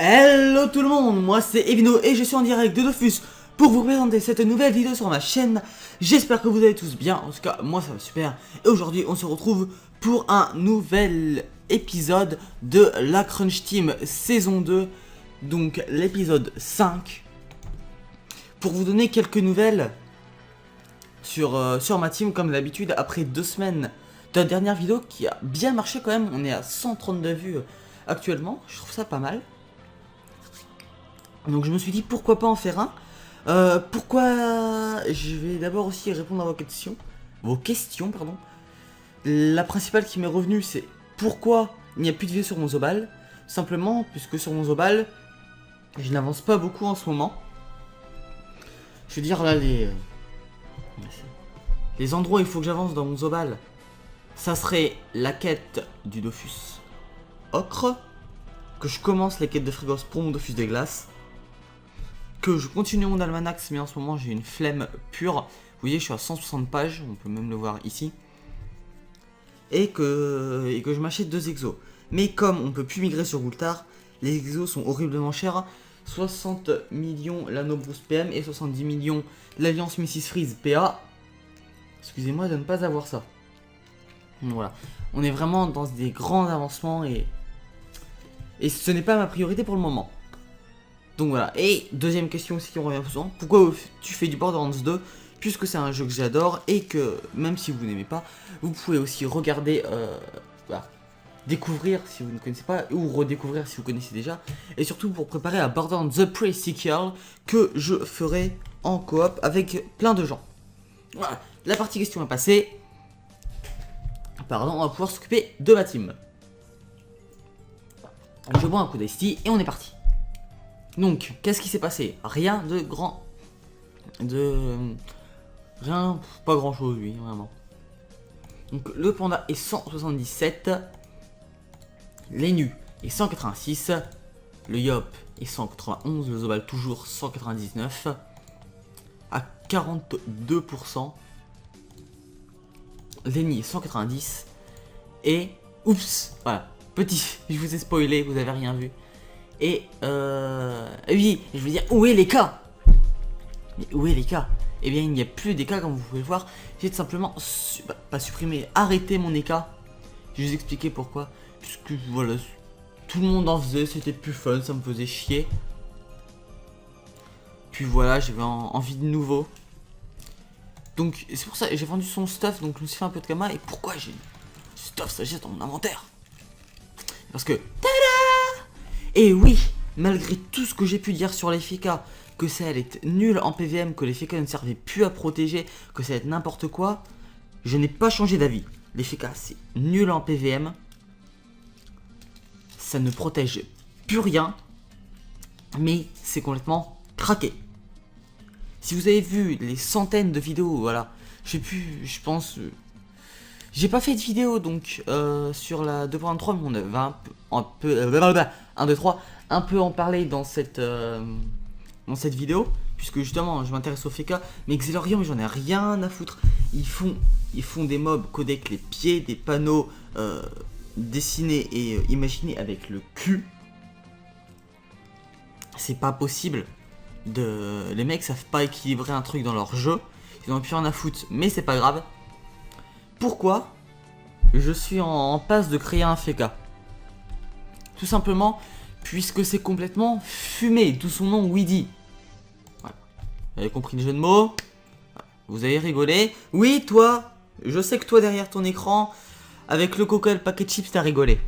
Hello tout le monde, moi c'est Evino et je suis en direct de Dofus pour vous présenter cette nouvelle vidéo sur ma chaîne. J'espère que vous allez tous bien, en tout cas moi ça va super. Et aujourd'hui on se retrouve pour un nouvel épisode de la Crunch Team saison 2. Donc l'épisode 5. Pour vous donner quelques nouvelles sur ma team comme d'habitude après 2 semaines de la dernière vidéo qui a bien marché quand même. On est à 132 vues actuellement, je trouve ça pas mal. Donc je me suis dit pourquoi pas en faire un. Pourquoi je vais d'abord aussi répondre à vos questions. Pardon. La principale qui m'est revenue c'est pourquoi il n'y a plus de vidéos sur mon Zobal. Simplement puisque sur mon Zobal je n'avance pas beaucoup en ce moment. Je veux dire là les endroits où il faut que j'avance dans mon Zobal, ça serait la quête du Dofus Ocre, que je commence les quêtes de Frigos pour mon Dofus des glaces, que je continue mon Almanax, mais en ce moment j'ai une flemme pure. Vous voyez, je suis à 160 pages, on peut même le voir ici. Et que je m'achète 2 exos. Mais comme on peut plus migrer sur Gultar, les exos sont horriblement chers. 60 millions l'anneau Bruce PM et 70 millions l'alliance Mrs Freeze PA. Excusez-moi de ne pas avoir ça. Donc voilà, on est vraiment dans des grands avancements et ce n'est pas ma priorité pour le moment. Donc voilà, et deuxième question aussi qui revient souvent, pourquoi tu fais du Borderlands 2 puisque c'est un jeu que j'adore et que même si vous n'aimez pas, vous pouvez aussi regarder, voilà, découvrir si vous ne connaissez pas ou redécouvrir si vous connaissez déjà, et surtout pour préparer à Borderlands The Pre-Sequel que je ferai en coop avec plein de gens. Voilà, la partie question est passée. Pardon, on va pouvoir s'occuper de ma team. Je bois un coup d'esti et on est parti. Donc, qu'est-ce qui s'est passé? Rien de grand. Rien, pas grand chose, oui, vraiment. Donc, le panda est 177. L'Enu est 186. Le Yop est 191. Le Zobal toujours 199. À 42%. L'Eni est 190. Et, oups, voilà. Petit, je vous ai spoilé, vous avez rien vu. Et oui, je veux dire, où est les cas? Mais où est les cas? Eh bien, il n'y a plus des cas comme vous pouvez le voir. J'ai tout simplement, pas supprimé, arrêté mon EK. Je vais vous expliquer pourquoi. Puisque voilà, tout le monde en faisait, c'était plus fun, ça me faisait chier. Puis voilà, j'avais envie de nouveau. Donc c'est pour ça que j'ai vendu son stuff, donc je me suis fait un peu de kama. Et pourquoi j'ai stuff sagesse dans mon inventaire? Parce que, tada! Et oui, malgré tout ce que j'ai pu dire sur les FK, que ça allait être nul en PVM, que les FK ne servaient plus à protéger, que ça allait être n'importe quoi, je n'ai pas changé d'avis. Les FK c'est nul en PVM, ça ne protège plus rien, mais c'est complètement craqué. Si vous avez vu les centaines de vidéos, voilà, je pense... j'ai pas fait de vidéo donc sur la 2.3, mais on va un peu en parler dans cette vidéo, puisque justement je m'intéresse au FK, mais Xelorium j'en ai rien à foutre. Ils font des mobs codés avec les pieds, des panneaux dessinés et imaginés avec le cul. C'est pas possible. Les mecs savent pas équilibrer un truc dans leur jeu. Ils ont plus rien à foutre, mais c'est pas grave. Pourquoi je suis en passe de créer un FK? Tout simplement puisque c'est complètement fumé, d'où son nom Weedy. Voilà. Vous avez compris le jeu de mots? Vous avez rigolé? Oui, toi, je sais que toi derrière ton écran, avec le coca et le paquet de chips, t'as rigolé.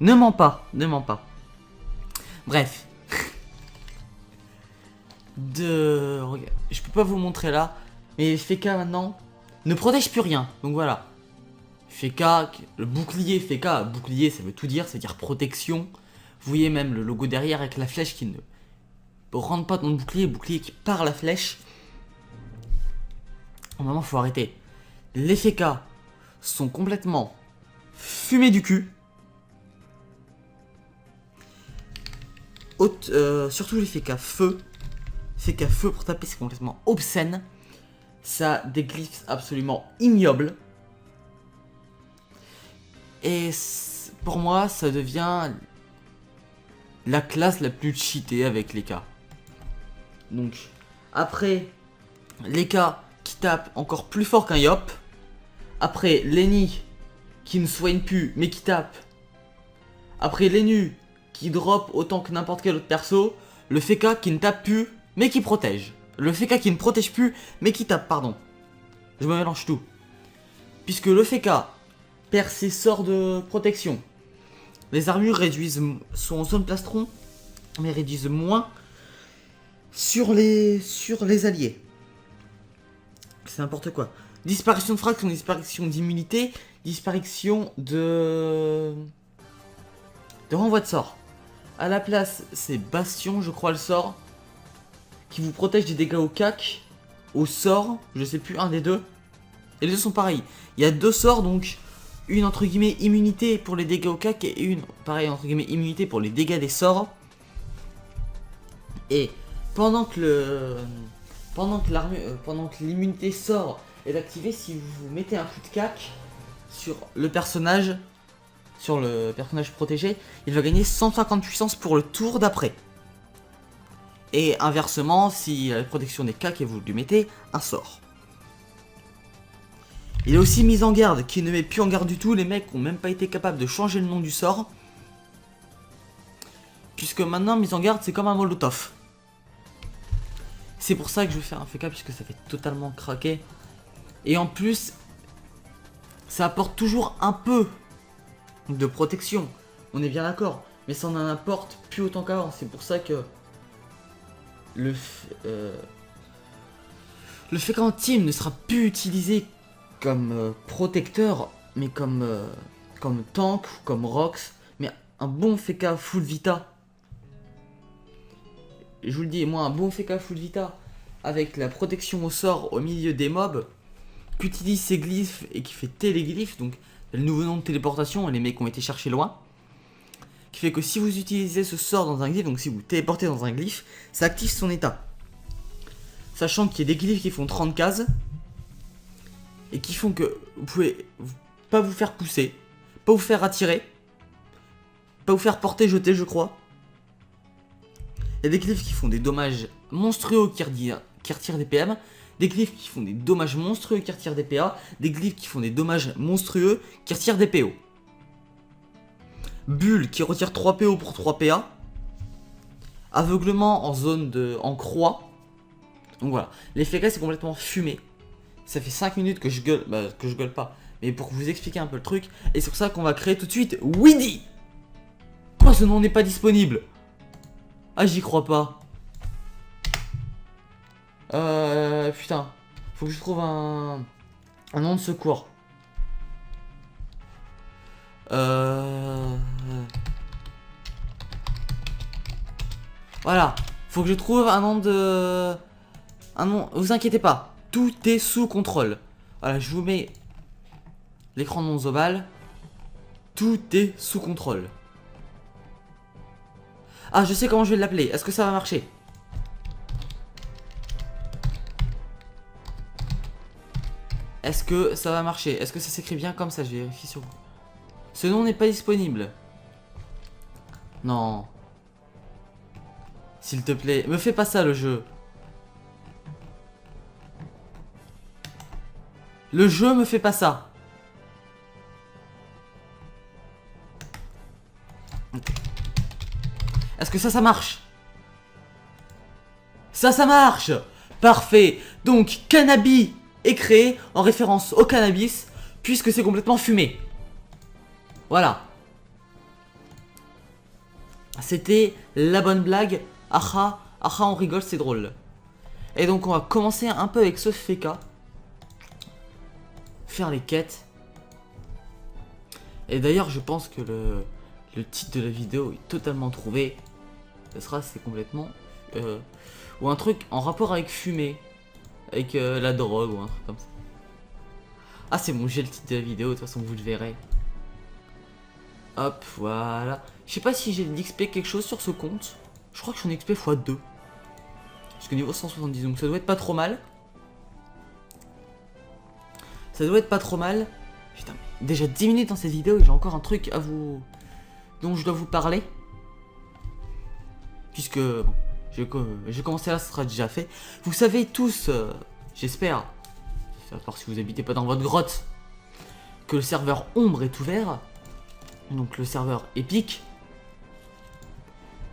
Ne mens pas, ne mens pas. Bref. Regarde, je peux pas vous montrer là, mais les FK maintenant ne protègent plus rien, donc voilà. FK, le bouclier FK, bouclier ça veut tout dire, c'est-à-dire protection. Vous voyez même le logo derrière avec la flèche qui ne rentre pas dans le bouclier qui part la flèche. Normalement faut arrêter. Les FK sont complètement fumés du cul. Surtout les FK feu. FK feu pour taper c'est complètement obscène. Ça a des glyphes absolument ignobles. Et pour moi, ça devient la classe la plus cheatée avec les cas. Donc, après, les cas qui tapent encore plus fort qu'un Yop. Après, Lenny qui ne soigne plus mais qui tape. Après, Lenny qui drop autant que n'importe quel autre perso. Le Feka qui ne tape plus mais qui protège. Le Feka qui ne protège plus mais qui tape, pardon. Je me mélange tout. Puisque le Feka perd ses sorts de protection. Les armures sont en zone plastron mais réduisent moins sur les alliés. C'est n'importe quoi. Disparition de fraction, disparition d'immunité, disparition de renvoi de sort. À la place, c'est Bastion, je crois, le sort, qui vous protège des dégâts au cac, au sort, je sais plus, un des deux. Et les deux sont pareils. Il y a deux sorts, donc une entre guillemets immunité pour les dégâts au cac et une, pareil, entre guillemets immunité pour les dégâts des sorts. Et pendant que l'immunité sort est activée, si vous mettez un coup de cac sur le personnage protégé, il va gagner 150 puissance pour le tour d'après. Et inversement, si la protection des cac et vous lui mettez un sort. Il est aussi mise en garde, qui ne met plus en garde du tout. Les mecs ont même pas été capables de changer le nom du sort. Puisque maintenant, mise en garde, c'est comme un molotov. C'est pour ça que je vais faire un FK, puisque ça fait totalement craquer. Et en plus, ça apporte toujours un peu de protection. On est bien d'accord. Mais ça en apporte plus autant qu'avant. C'est pour ça que le FK en team ne sera plus utilisé comme protecteur, mais comme tank ou comme Rox. Mais un bon FK full vita. Je vous le dis, moi un bon FK full vita avec la protection au sort au milieu des mobs, qui utilise ses glyphes et qui fait téléglyphes, donc le nouveau nom de téléportation, les mecs ont été cherchés loin, qui fait que si vous utilisez ce sort dans un glyphe, donc si vous téléportez dans un glyphe, ça active son état. Sachant qu'il y a des glyphes qui font 30 cases, et qui font que vous pouvez pas vous faire pousser, pas vous faire attirer, pas vous faire porter, jeter, je crois. Il y a des glyphes qui font des dommages monstrueux qui retirent des PM, des glyphes qui font des dommages monstrueux qui retirent des PA, des glyphes qui font des dommages monstrueux qui retirent des PO. Bulle qui retire 3 PO pour 3 PA. Aveuglement en croix. Donc voilà, l'effet c'est complètement fumé. Ça fait 5 minutes que je gueule pas, mais pour vous expliquer un peu le truc. Et c'est pour ça qu'on va créer tout de suite Weedy. Pourquoi ce nom n'est pas disponible? Ah, j'y crois pas. Putain. Faut que je trouve un nom de secours. Voilà. Faut que je trouve un nom de... Vous inquiétez pas. Tout est sous contrôle. Voilà, je vous mets l'écran de mon Zobal. Tout est sous contrôle. Ah, je sais comment je vais l'appeler. Est-ce que ça va marcher? Est-ce que ça va marcher? Est-ce que ça s'écrit bien comme ça? Je vérifie sur vous. Ce nom n'est pas disponible. Non. S'il te plaît, me fais pas ça le jeu. Le jeu me fait pas ça. Est-ce que ça marche? Ça marche. Parfait. Donc, Cannabis est créé en référence au cannabis, puisque c'est complètement fumé. Voilà. C'était la bonne blague. Aha, aha, on rigole, c'est drôle. Et donc, on va commencer un peu avec ce FK. Faire les quêtes. Et d'ailleurs, je pense que le titre de la vidéo est totalement trouvé. Ce sera, c'est complètement... ou un truc en rapport avec fumée. Avec la drogue ou un truc comme ça. Ah, c'est bon, j'ai le titre de la vidéo, de toute façon, vous le verrez. Hop, voilà. Je sais pas si j'ai de l'XP quelque chose sur ce compte. Je crois que j'en ai XP x2. Parce que niveau 170, donc ça doit être pas trop mal. Ça doit être pas trop mal. Putain, déjà 10 minutes dans cette vidéo et j'ai encore un truc à vous... dont je dois vous parler. puisque bon, j'ai commencé là, ce sera déjà fait. Vous savez tous, j'espère, à part si vous habitez pas dans votre grotte, que le serveur Ombre est ouvert, donc le serveur épique,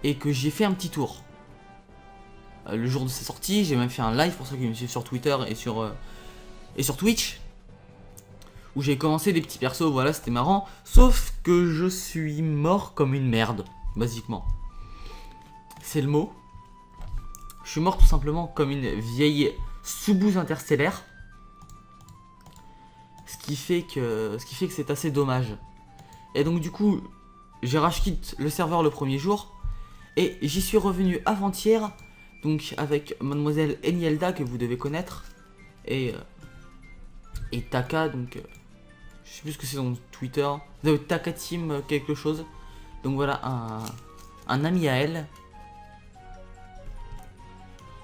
et que j'ai fait un petit tour. Le jour de sa sortie, j'ai même fait un live pour ceux qui me suivent sur Twitter et sur Twitch, où j'ai commencé des petits persos, voilà, c'était marrant, sauf que je suis mort comme une merde, basiquement. C'est le mot. Je suis mort tout simplement comme une vieille sous-bouse interstellaire. Ce qui fait que c'est assez dommage. Et donc du coup, j'ai rage quitte le serveur le premier jour. Et j'y suis revenu avant-hier. Donc avec mademoiselle Enielda que vous devez connaître. Et Taka, donc je sais plus ce que c'est dans Twitter. Taka Team quelque chose. Donc voilà, un ami à elle.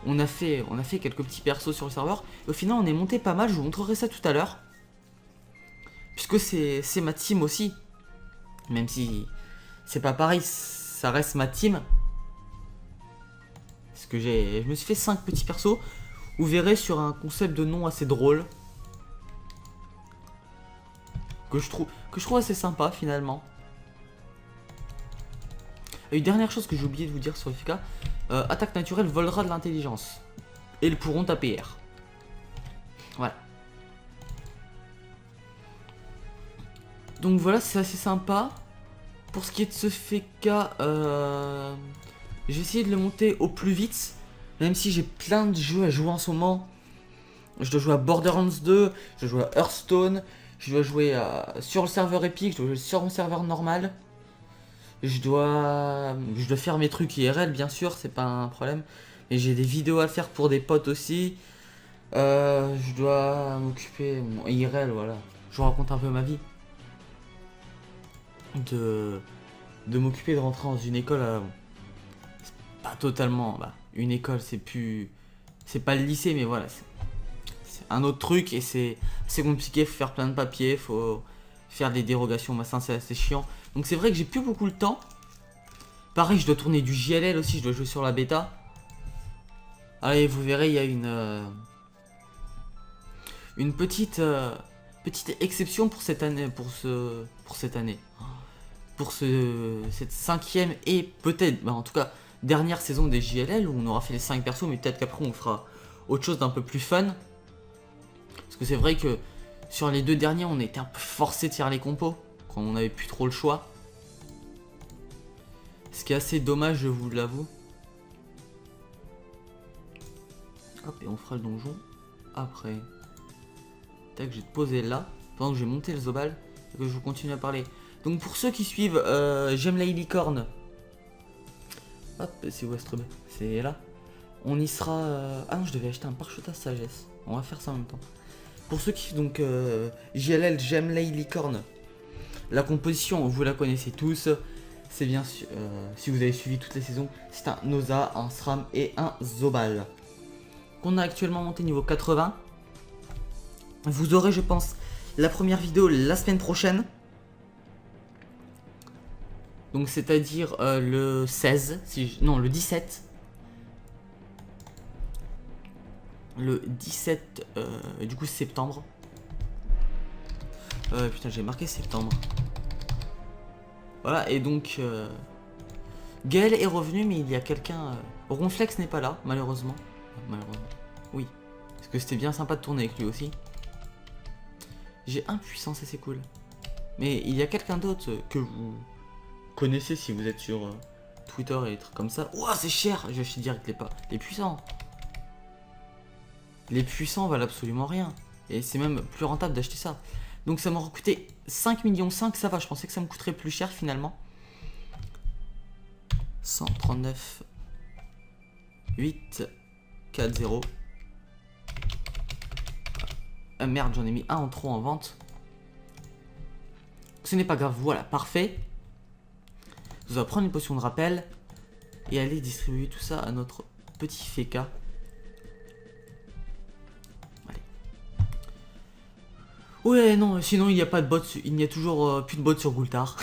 On a fait quelques petits persos sur le serveur. Et au final, on est monté pas mal. Je vous montrerai ça tout à l'heure. Puisque c'est ma team aussi. Même si c'est pas pareil, ça reste ma team. Parce que je me suis fait 5 petits persos. Vous verrez sur un concept de nom assez drôle. Que je trouve assez sympa finalement. Et une dernière chose que j'ai oublié de vous dire sur FK. Attaque naturelle volera de l'intelligence. Et ils pourront taper R. Voilà. Donc voilà, c'est assez sympa. Pour ce qui est de ce FK, j'ai essayé de le monter au plus vite. Même si j'ai plein de jeux à jouer en ce moment. Je dois jouer à Borderlands 2, je dois jouer à Hearthstone, je dois jouer sur le serveur Epic, je dois jouer sur mon serveur normal. Je dois faire mes trucs IRL, bien sûr, c'est pas un problème. Et j'ai des vidéos à faire pour des potes aussi. Je dois m'occuper, IRL, voilà. Je vous raconte un peu ma vie. De m'occuper de rentrer dans une école. C'est pas totalement. Une école, c'est plus. C'est pas le lycée, mais voilà. C'est un autre truc et c'est compliqué. Faut faire plein de papiers, faut faire des dérogations, machin, c'est assez chiant. Donc c'est vrai que j'ai plus beaucoup le temps. Pareil, je dois tourner du JLL aussi, je dois jouer sur la bêta. Allez, vous verrez, il y a une petite exception pour cette année, pour cette année. Pour cette 5e et peut-être, en tout cas, dernière saison des JLL où on aura fait les 5 persos, mais peut-être qu'après on fera autre chose d'un peu plus fun. Parce que c'est vrai que sur les 2 derniers, on était un peu forcé de faire les compos, quand on n'avait plus trop le choix. Ce qui est assez dommage, je vous l'avoue. Hop, et on fera le donjon après. Tac, je vais te poser là, pendant que je vais monter le Zobal, et que je vous continue à parler. Donc pour ceux qui suivent, j'aime la licorne. Hop, c'est Westrebe, c'est là. On y sera... Ah non, je devais acheter un parchetas sagesse. On va faire ça en même temps. Pour ceux qui donc JLL, j'aime la licorne. La composition, vous la connaissez tous. C'est bien sûr, si vous avez suivi toutes les saisons, c'est un Noza, un SRAM et un Zobal. Qu'on a actuellement monté niveau 80. Vous aurez, je pense, la première vidéo la semaine prochaine. Donc c'est-à-dire le 16, non le 17. Le 17 du coup septembre. Putain, j'ai marqué septembre. Voilà, et donc Gaël est revenu, mais il y a quelqu'un. Ronflex n'est pas là, malheureusement. Malheureusement. Oui. Parce que c'était bien sympa de tourner avec lui aussi. J'ai impuissance et c'est cool. Mais il y a quelqu'un d'autre que vous connaissez si vous êtes sur Twitter et des trucs comme ça. Ouah, c'est cher! Je vais direct les puissants. Les puissants valent absolument rien. Et c'est même plus rentable d'acheter ça. Donc ça m'aura coûté 5,5 millions, ça va, je pensais que ça me coûterait plus cher finalement. 139 8 4 0. Ah merde, j'en ai mis un en trop en vente. Ce n'est pas grave, voilà, parfait. Vous allez prendre une potion de rappel et aller distribuer tout ça à notre petit Feka. Ouais, non, sinon il n'y a pas de bots, il n'y a toujours plus de bots sur Gultar.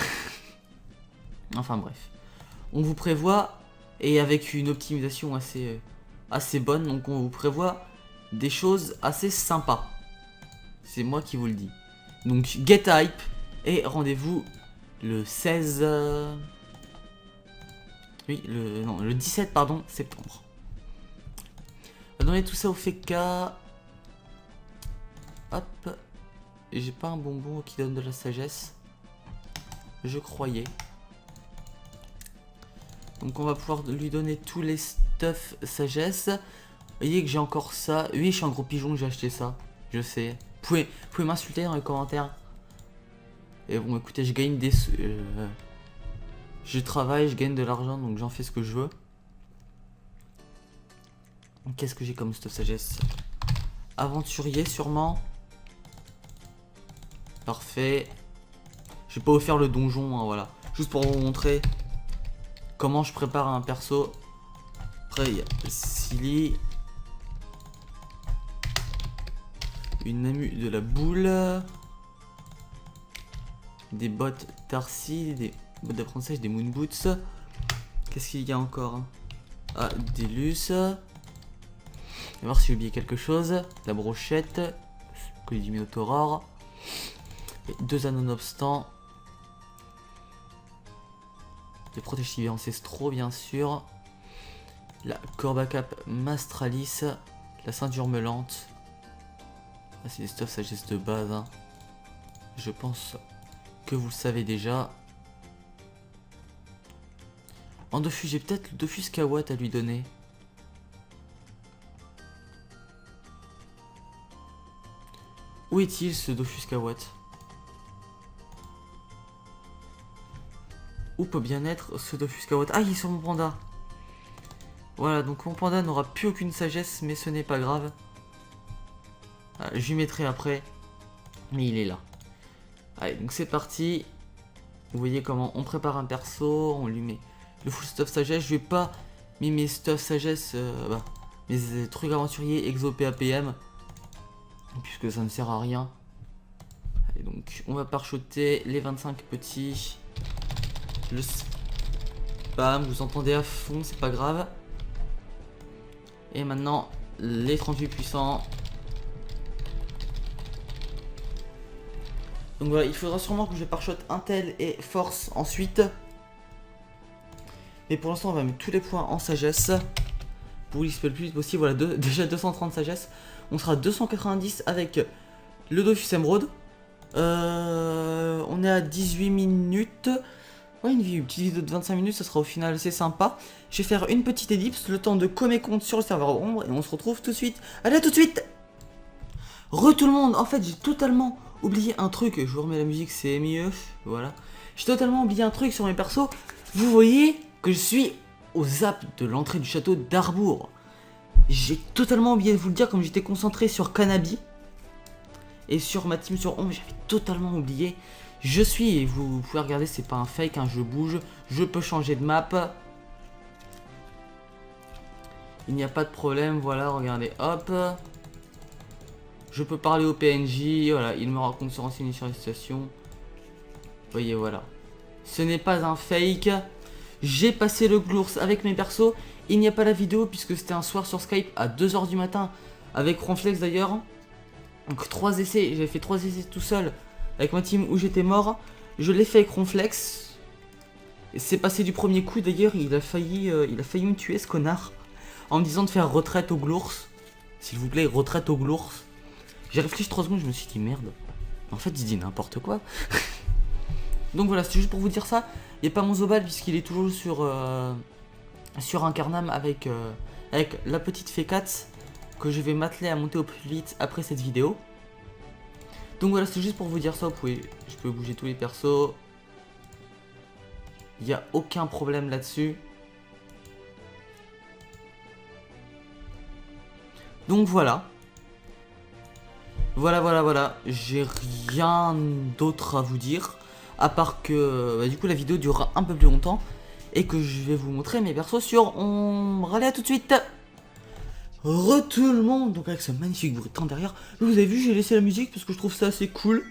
Enfin bref. On vous prévoit et avec une optimisation assez bonne. Donc on vous prévoit des choses assez sympas. C'est moi qui vous le dis. Donc get hype et rendez-vous le 16... Oui, le 17 pardon, septembre. On va donner tout ça au FK. Hop. Et j'ai pas un bonbon qui donne de la sagesse. Je croyais. Donc on va pouvoir lui donner tous les stuff sagesse. Vous voyez que j'ai encore ça. Oui, je suis un gros pigeon, j'ai acheté ça. Je sais. Vous pouvez m'insulter dans les commentaires. Et bon, écoutez, je gagne des... je travaille, je gagne de l'argent, donc j'en fais ce que je veux. Qu'est-ce que j'ai comme stuff sagesse? Aventurier, sûrement. Parfait. Je vais pas vous faire le donjon, hein, voilà. Juste pour vous montrer comment je prépare un perso. Après, il y a Silly. Une amue de la boule. Des bottes Tarsi, des bottes d'apprentissage, des moon boots. Qu'est-ce qu'il y a encore? Ah, des luces. On va voir si j'ai oublié quelque chose. La brochette. Collier du Minotaur. Et 2 anneaux nonobstant. Des protège-civiers ancestraux, bien sûr. La corbe à cap Mastralis. La ceinture meulante. Ah, c'est des stuff sagesse de base. Hein. Je pense que vous le savez déjà. En Dofus, j'ai peut-être le Dofus Kawat à lui donner. Où est-il ce Dofus Kawat? Où peut bien être ce Dofus Kawat? Ah, il est sur mon panda. Voilà, donc mon panda n'aura plus aucune sagesse, mais ce n'est pas grave. Ah, je lui mettrai après. Mais il est là. Allez, donc c'est parti. Vous voyez comment on prépare un perso. On lui met le full stuff sagesse. Je vais pas mis mes stuff sagesse, mes trucs aventuriers exo PAPM, puisque ça ne sert à rien. Allez, donc on va parchoter les 25 petits. Le spam, vous entendez à fond, c'est pas grave. Et maintenant les 38 puissants. Donc voilà, il faudra sûrement que je parchote Intel et Force ensuite. Mais pour l'instant, on va mettre tous les points en sagesse pour XP le plus vite possible. Voilà, déjà 230 sagesse. On sera 290 avec le Dofus Emerald. On est à 18 minutes. Ouais, une petite vidéo de 25 minutes, ça sera au final assez sympa. Je vais faire une petite ellipse, le temps de commer compte sur le serveur ombre. Et on se retrouve tout de suite. Allez, à tout de suite! Tout le monde, en fait, j'ai totalement oublié un truc. Je vous remets la musique, c'est mieux. Voilà. J'ai totalement oublié un truc sur mes persos. Vous voyez que je suis au zap de l'entrée du château d'Arbour. J'ai totalement oublié de vous le dire, comme j'étais concentré sur Canabi et sur ma team sur Ombre, j'avais totalement oublié. Je suis, et vous pouvez regarder, c'est pas un fake, hein, je bouge, je peux changer de map. Il n'y a pas de problème, voilà, regardez, hop. Je peux parler au PNJ, voilà, il me raconte se renseigner sur la situation. Vous voyez, voilà. Ce n'est pas un fake. J'ai passé le Glours avec mes persos. Il n'y a pas la vidéo puisque c'était un soir sur Skype à 2 h du matin. Avec Ronflex d'ailleurs. Donc 3 essais, j'avais fait 3 essais tout seul. Avec ma team où j'étais mort. Je l'ai fait avec Ronflex. Et c'est passé du premier coup d'ailleurs. Il a failli me tuer ce connard. En me disant de faire retraite au Glours. S'il vous plaît, retraite au Glours. J'ai réfléchi 3 secondes, je me suis dit merde. En fait, il dit n'importe quoi. Donc voilà, c'est juste pour vous dire ça. Il n'y a pas mon Zobal puisqu'il est toujours sur un Carnam avec la petite Fekats que je vais m'atteler à monter au plus vite après cette vidéo. Donc voilà, c'est juste pour vous dire ça. Je peux bouger tous les persos. Il n'y a aucun problème là-dessus. Donc voilà. Voilà. J'ai rien d'autre à vous dire. À part que du coup la vidéo durera un peu plus longtemps. Et que je vais vous montrer mes persos sur Ombre. Allez, à tout de suite. Tout le monde. Donc avec ce magnifique bruit de temps derrière. Vous avez vu, j'ai laissé la musique parce que je trouve ça assez cool.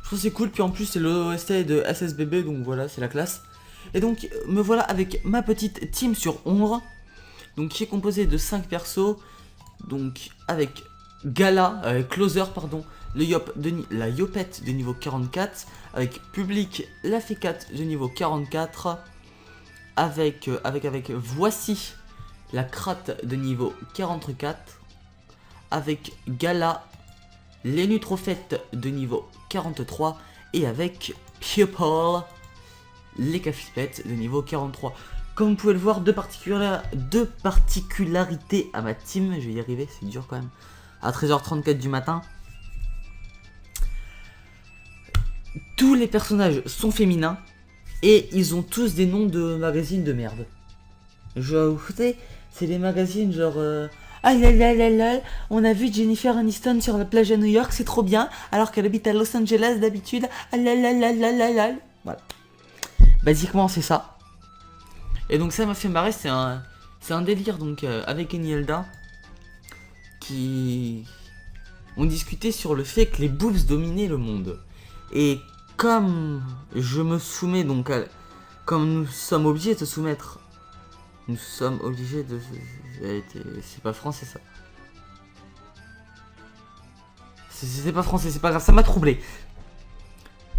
Je trouve c'est cool. Puis en plus c'est le OST de SSBB. Donc voilà, c'est la classe. Et donc me voilà avec ma petite team sur Ombre, donc qui est composée de 5 persos, donc avec Gala, Closer pardon, la Yopette de niveau 44, avec Public, la Fécate de niveau 44, avec Voici, la Kratte de niveau 44, avec Gala, les Nutrofettes de niveau 43, et avec Pupil, les Cafispettes de niveau 43. Comme vous pouvez le voir, deux particularités à ma team, je vais y arriver, c'est dur quand même, à 13h34 du matin. Tous les personnages sont féminins, et ils ont tous des noms de magazines de merde. Genre, vous savez, c'est des magazines genre... Ah là là là là, on a vu Jennifer Aniston sur la plage à New York, c'est trop bien, alors qu'elle habite à Los Angeles d'habitude. Ah là là là là là là. Voilà. Basiquement, c'est ça. Et donc ça m'a fait marrer, c'est un délire donc avec Enielda qui on discutait sur le fait que les boobs dominaient le monde. Et comme je me soumets donc comme nous sommes obligés de se soumettre, nous sommes obligés de... C'est pas français ça. C'est pas français, c'est pas grave, ça m'a troublé.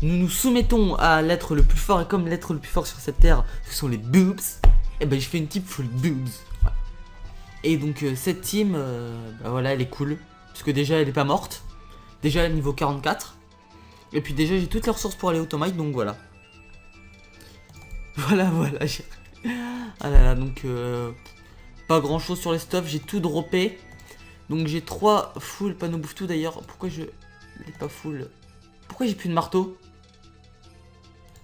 Nous nous soumettons à l'être le plus fort, et comme l'être le plus fort sur cette terre, ce sont les boobs, et ben je fais une team full boobs. Voilà. Et donc cette team, bah voilà, elle est cool. Parce que déjà elle est pas morte. Déjà elle est niveau 44. Et puis déjà j'ai toutes les ressources pour aller automate, donc voilà. Voilà. Ah là là, donc pas grand chose sur les stuffs, j'ai tout droppé. Donc j'ai 3 full panneaux bouffe-tout d'ailleurs. Pourquoi je l'ai pas full? Pourquoi j'ai plus de marteau?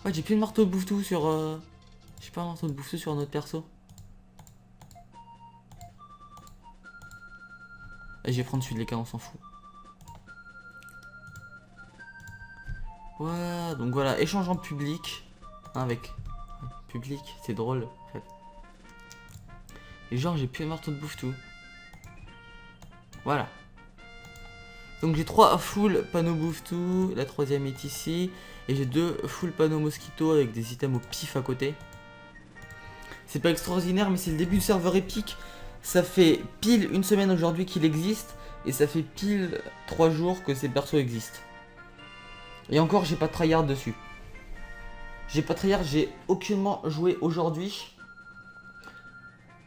Ouais, j'ai plus de marteau de bouffe-tout sur... J'ai pas un marteau de bouffe-tout sur un autre perso. Et je vais prendre celui de l'écart, on s'en fout. Ouais, donc voilà, échange en public. Hein, avec... Public, c'est drôle. Bref. Et genre, j'ai plus de marteau de bouffe-tout. Voilà. Donc j'ai 3 full panneaux bouffe-tout, la troisième est ici. Et j'ai 2 full panneaux mosquito avec des items au pif à côté. C'est pas extraordinaire, mais c'est le début du serveur épique. Ça fait pile une semaine aujourd'hui qu'il existe. Et ça fait pile 3 jours que ces persos existent. Et encore, j'ai pas tryhard dessus. J'ai pas tryhard, j'ai aucunement joué aujourd'hui.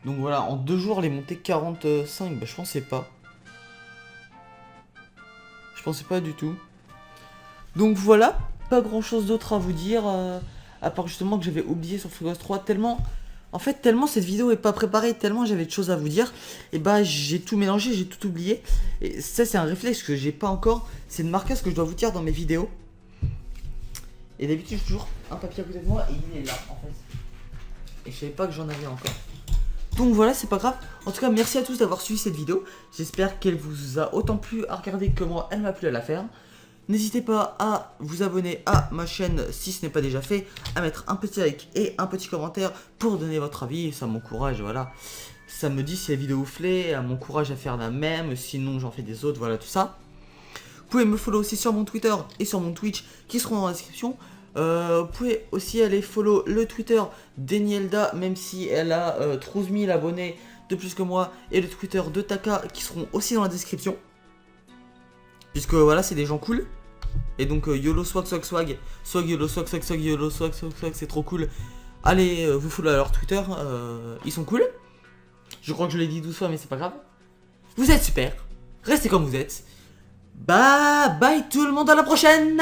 Donc voilà, en 2 jours, les montées 45, bah je pensais pas. Je pensais pas du tout. Donc voilà, pas grand chose d'autre à vous dire. À part justement que j'avais oublié sur Frigos 3 tellement... En fait, tellement cette vidéo est pas préparée, tellement j'avais de choses à vous dire, et bah j'ai tout mélangé, j'ai tout oublié. Et ça c'est un réflexe que j'ai pas encore, c'est de marquer ce que je dois vous dire dans mes vidéos. Et d'habitude j'ai toujours un papier à côté de moi et il est là en fait. Et je savais pas que j'en avais encore. Donc voilà, c'est pas grave. En tout cas, merci à tous d'avoir suivi cette vidéo. J'espère qu'elle vous a autant plu à regarder que moi, elle m'a plu à la faire. N'hésitez pas à vous abonner à ma chaîne si ce n'est pas déjà fait, à mettre un petit like et un petit commentaire pour donner votre avis, ça m'encourage, voilà. Ça me dit si la vidéo vous plaît, ça m'encourage à faire la même, sinon j'en fais des autres, voilà tout ça. Vous pouvez me follow aussi sur mon Twitter et sur mon Twitch qui seront dans la description. Vous pouvez aussi aller follow le Twitter d'Enielda, même si elle a 12 000 abonnés de plus que moi, et le Twitter de Taka qui seront aussi dans la description. Puisque voilà, c'est des gens cool. Et donc YOLO swag swag swag, swag YOLO swag swag swag YOLO swag swag swag, c'est trop cool. Allez vous follow à leur Twitter, ils sont cool. Je crois que je l'ai dit 12 fois mais c'est pas grave. Vous êtes super, restez comme vous êtes. Bye bye tout le monde, à la prochaine.